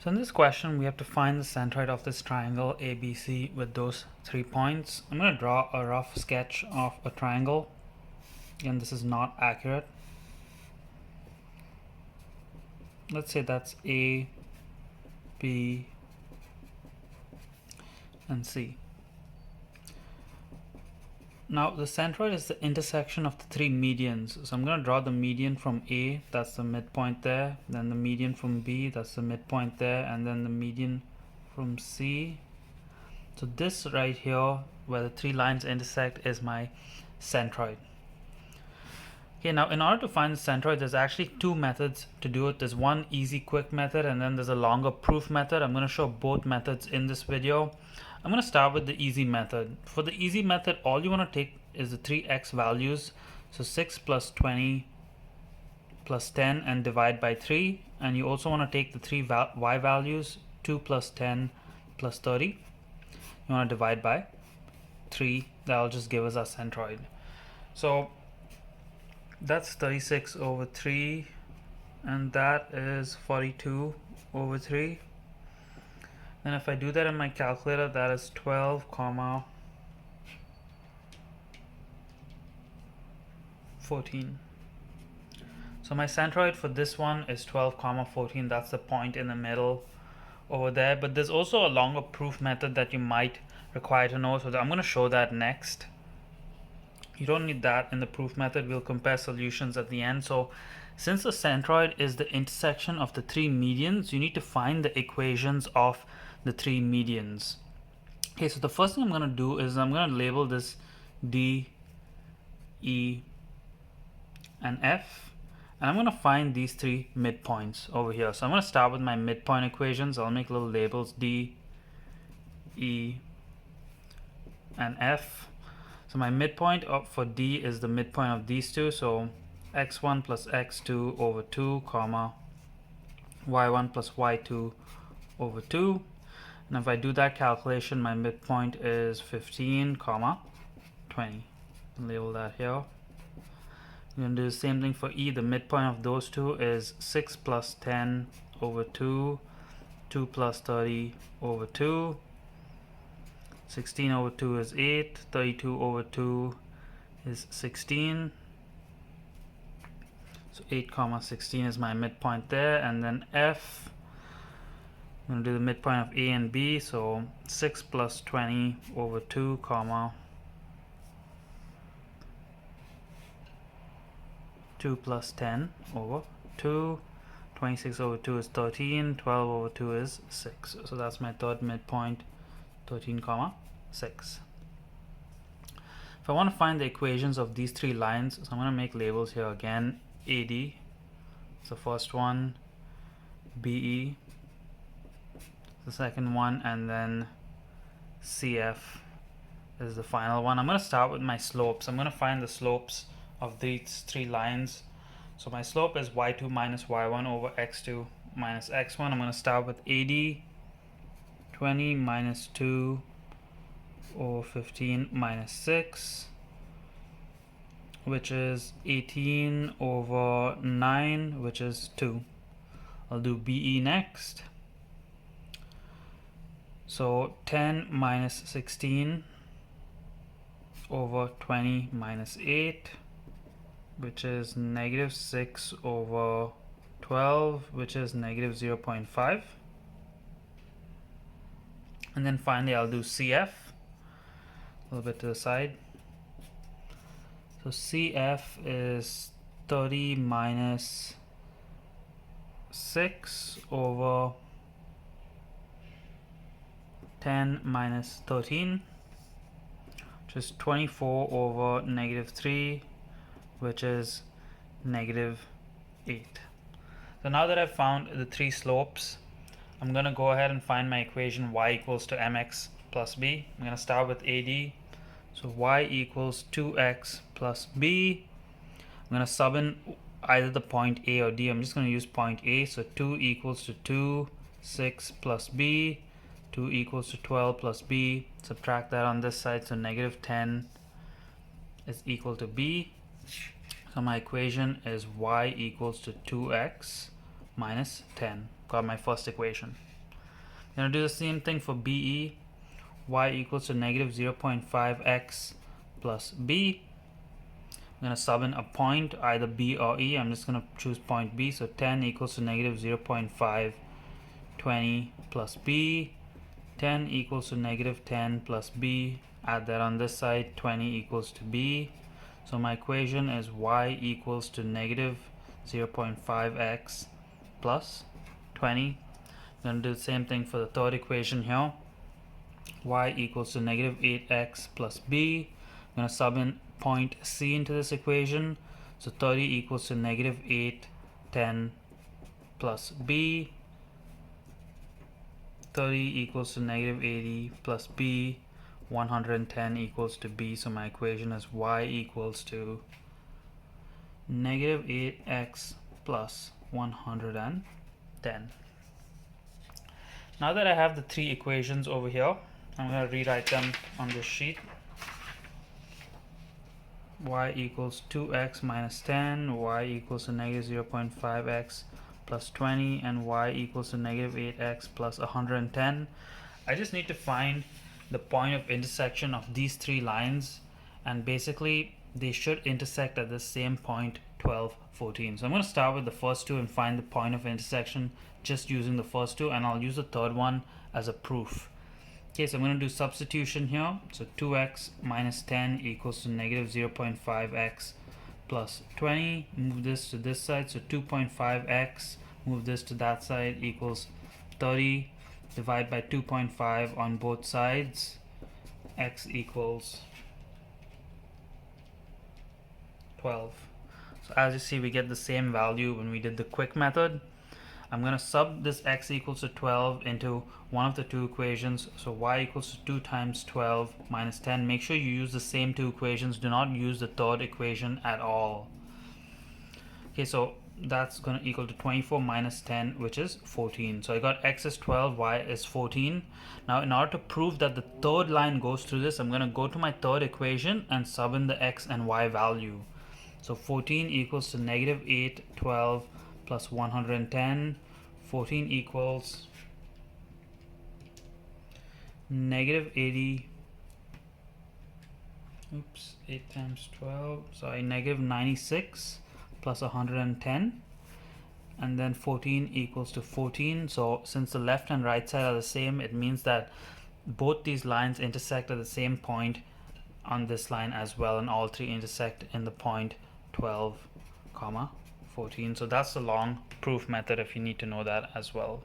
So in this question, we have to find the centroid of this triangle ABC with those 3 points. I'm going to draw a rough sketch of a triangle. Again, this is not accurate. Let's say that's A, B, and C. Now the centroid is the intersection of the 3 medians. So I'm going to draw the median from A, that's the midpoint there, then the median from B, that's the midpoint there, and then the median from C. So this right here, where the 3 lines intersect, is my centroid. Okay, now in order to find the centroid, there's actually 2 methods to do it. There's one easy quick method, and then there's a longer proof method. I'm going to show both methods in this video. I'm going to start with the easy method. For the easy method, all you want to take is the 3x values. So 6 plus 20 plus 10 and divide by 3. And you also want to take the 3 y values, 2 plus 10 plus 30. You want to divide by 3. That'll just give us our centroid. So that's 36 over 3, and that is 42 over 3. And if I do that in my calculator, that is 12, 14. So my centroid for this one is 12, 14. That's the point in the middle over there. But there's also a longer proof method that you might require to know. So I'm going to show that next. You don't need that in the proof method. We'll compare solutions at the end. So since the centroid is the intersection of the 3 medians, you need to find the equations of the 3 medians. Okay, so the first thing I'm going to do is I'm going to label this D, E, and F, and I'm going to find these 3 midpoints over here. So I'm going to start with my midpoint equations. I'll make little labels D, E, and F. So my midpoint for D is the midpoint of these two. So x1 plus x2 over 2, comma y1 plus y2 over 2. And if I do that calculation, my midpoint is 15, comma 20. Label that here. We're going to do the same thing for E. The midpoint of those two is 6 plus 10 over 2, 2 plus 30 over 2. 16 over 2 is 8, 32 over 2 is 16. So 8 comma 16 is my midpoint there. And then F, I'm going to do the midpoint of A and B. So 6 plus 20 over 2 comma 2 plus 10 over 2. 26 over 2 is 13, 12 over 2 is 6. So that's my third midpoint, 13 comma 6. If I want to find the equations of these 3 lines, so I'm going to make labels here again. AD is the first one, BE the second one, and then CF is the final one. I'm going to start with my slopes. I'm going to find the slopes of these 3 lines. So my slope is y2 minus y1 over x2 minus x1. I'm going to start with AD, 20 minus 2 over 15 minus 6, which is 18 over 9, which is 2. I'll do BE next. So 10 minus 16 over 20 minus 8, which is negative 6 over 12, which is negative 0.5. And then finally I'll do CF, a little bit to the side. So CF is 30 minus 6 over 10 minus 13, which is 24 over negative 3, which is negative 8. So now that I've found the 3 slopes, I'm going to go ahead and find my equation y equals to mx plus b. I'm going to start with AD. So y equals 2x plus b. I'm going to sub in either the point A or D. I'm just going to use point A. So 2 equals to 2, 6 plus b. 2 equals to 12 plus b. Subtract that on this side. So negative 10 is equal to b. So my equation is y equals to 2x minus 10. Got my first equation. Gonna do the same thing for BE. Y equals to negative 0.5x plus B. I'm going to sub in a point, either B or E. I'm just going to choose point B. So 10 equals to negative 0.5, 20 plus B. 10 equals to negative 10 plus B. Add that on this side, 20 equals to B. So my equation is y equals to negative 0.5x plus 20. I'm going to do the same thing for the third equation here. Y equals to negative 8x plus B. I'm going to sub in point C into this equation. So 30 equals to negative 8, 10 plus B. 30 equals to negative 80 plus B. 110 equals to B. So my equation is y equals to negative 8x plus 110. Now that I have the three equations over here, I'm going to rewrite them on this sheet. Y equals 2x minus 10, y equals to negative 0.5x plus 20, and y equals to negative 8x plus 110. I just need to find the point of intersection of these three lines, and basically they should intersect at the same point 12, 14. So I'm going to start with the first two and find the point of intersection just using the first two, and I'll use the third one as a proof. Okay, so I'm going to do substitution here. So 2x minus 10 equals to negative 0.5x plus 20. Move this to this side. So 2.5x, move this to that side, equals 30. Divide by 2.5 on both sides. X equals 12. So as you see, we get the same value when we did the quick method. I'm going to sub this x equals to 12 into one of the two equations. So y equals to 2 times 12 minus 10. Make sure you use the same two equations. Do not use the third equation at all. Okay, so that's going to equal to 24 minus 10, which is 14. So I got x is 12, y is 14. Now in order to prove that the third line goes through this, I'm going to go to my third equation and sub in the x and y value. So 14 equals to negative 8, 12 plus 110. 14 equals negative 80. Oops, 8 times 12. Sorry, negative 96 plus 110. And then 14 equals to 14. So since the left and right side are the same, it means that both these lines intersect at the same point on this line as well, and all three intersect in the point 12, 14. So that's the long proof method if you need to know that as well.